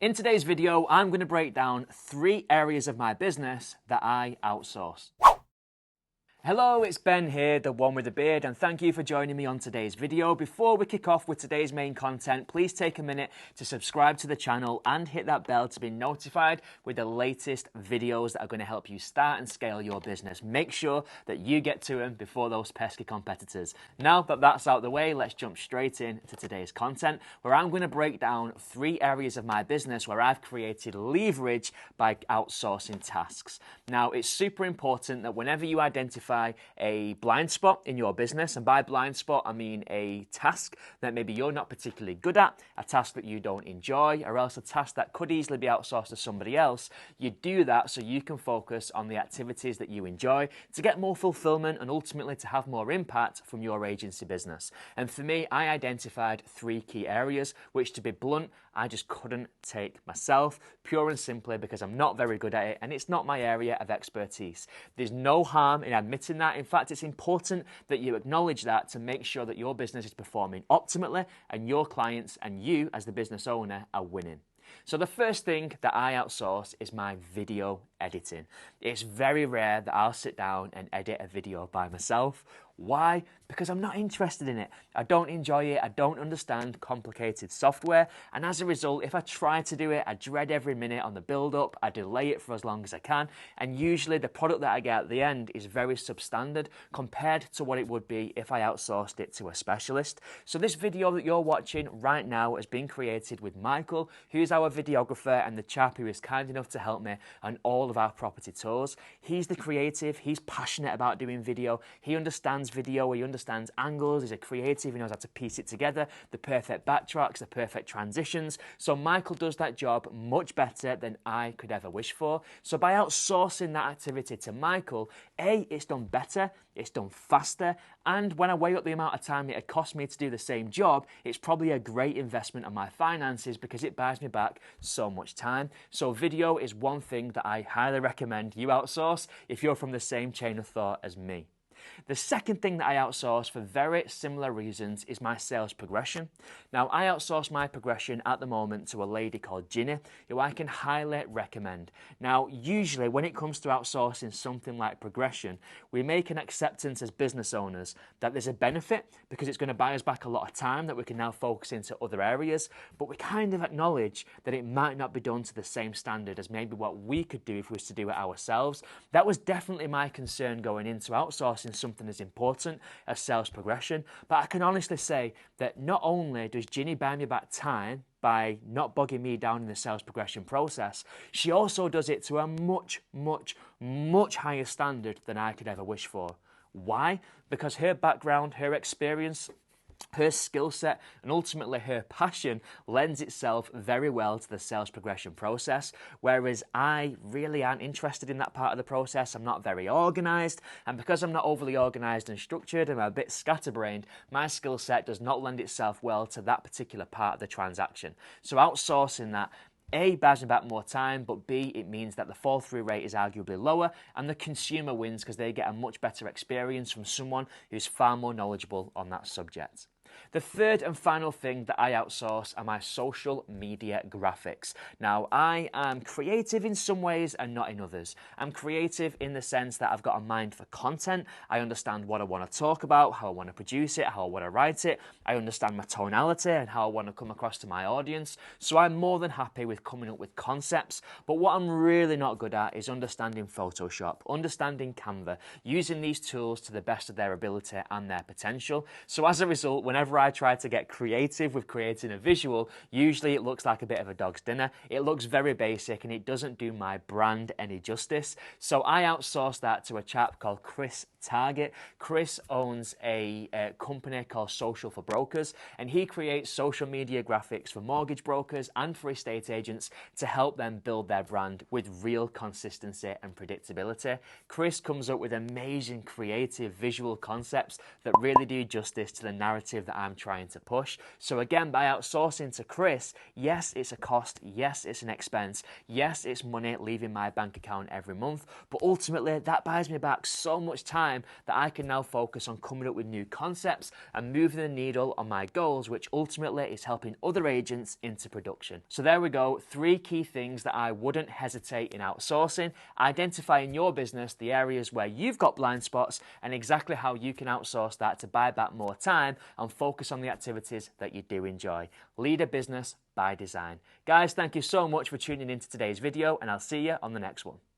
In today's video, I'm going to break down 3 areas of my business that I outsource. Hello, it's Ben here, the one with the beard, and thank you for joining me on today's video. Before we kick off with today's main content, please take a minute to subscribe to the channel and hit that bell to be notified with the latest videos that are going to help you start and scale your business. Make sure that you get to them before those pesky competitors. Now that that's out of the way, let's jump straight into today's content, where I'm going to break down 3 areas of my business where I've created leverage by outsourcing tasks. Now, it's super important that whenever you identify a blind spot in your business, and by blind spot I mean a task that maybe you're not particularly good at, a task that you don't enjoy, or else a task that could easily be outsourced to somebody else, you do that so you can focus on the activities that you enjoy to get more fulfillment and ultimately to have more impact from your agency business. And for me, I identified 3 key areas which, to be blunt, I just couldn't take myself, pure and simply because I'm not very good at it and it's not my area of expertise. There's no harm in admitting that. In fact, it's important that you acknowledge that to make sure that your business is performing optimally and your clients and you as the business owner are winning. So the first thing that I outsource is my video editing. It's very rare that I'll sit down and edit a video by myself. Why? Because I'm not interested in it. I don't enjoy it. I don't understand complicated software. And as a result, if I try to do it, I dread every minute on the build-up. I delay it for as long as I can. And usually the product that I get at the end is very substandard compared to what it would be if I outsourced it to a specialist. So this video that you're watching right now has been created with Michael, who's our videographer and the chap who is kind enough to help me on all of our property tours. He's the creative. He's passionate about doing video. He understands video, he understands angles, he's a creative, he knows how to piece it together, the perfect backtracks, the perfect transitions. So Michael does that job much better than I could ever wish for. So by outsourcing that activity to Michael, A, it's done better, it's done faster, and when I weigh up the amount of time it cost me to do the same job, it's probably a great investment on my finances because it buys me back so much time. So video is one thing that I highly recommend you outsource if you're from the same chain of thought as me. The second thing that I outsource for very similar reasons is my sales progression. Now, I outsource my progression at the moment to a lady called Ginny, who I can highly recommend. Now, usually when it comes to outsourcing something like progression, we make an acceptance as business owners that there's a benefit because it's going to buy us back a lot of time that we can now focus into other areas, but we kind of acknowledge that it might not be done to the same standard as maybe what we could do if we was to do it ourselves. That was definitely my concern going into outsourcing something as important as sales progression, but I can honestly say that not only does Ginny buy me back time by not bogging me down in the sales progression process, she also does it to a much higher standard than I could ever wish for. Why? Because her background, her experience, her skill set and ultimately her passion lends itself very well to the sales progression process, whereas I really aren't interested in that part of the process. I'm not very organised, and because I'm not overly organised and structured and I'm a bit scatterbrained, my skill set does not lend itself well to that particular part of the transaction. So outsourcing that, A, buys me back more time, but B, it means that the fall through rate is arguably lower and the consumer wins because they get a much better experience from someone who's far more knowledgeable on that subject. The third and final thing that I outsource are my social media graphics. Now, I am creative in some ways and not in others. I'm creative in the sense that I've got a mind for content. I understand what I want to talk about, how I want to produce it, how I want to write it. I understand my tonality and how I want to come across to my audience. So I'm more than happy with coming up with concepts. But what I'm really not good at is understanding Photoshop, understanding Canva, using these tools to the best of their ability and their potential. So as a result, whenever I try to get creative with creating a visual, usually it looks like a bit of a dog's dinner. It looks very basic and it doesn't do my brand any justice. So I outsource that to a chap called Chris Target. Chris owns a company called Social for Brokers, and he creates social media graphics for mortgage brokers and for estate agents to help them build their brand with real consistency and predictability. Chris comes up with amazing creative visual concepts that really do justice to the narrative that I'm trying to push. So again, by outsourcing to Chris, yes, it's a cost, yes, it's an expense, yes, it's money leaving my bank account every month, but ultimately that buys me back so much time time that I can now focus on coming up with new concepts and moving the needle on my goals, which ultimately is helping other agents into production. So there we go, 3 key things that I wouldn't hesitate in outsourcing. Identify in your business the areas where you've got blind spots and exactly how you can outsource that to buy back more time and focus on the activities that you do enjoy. Lead a business by design. Guys, thank you so much for tuning into today's video, and I'll see you on the next one.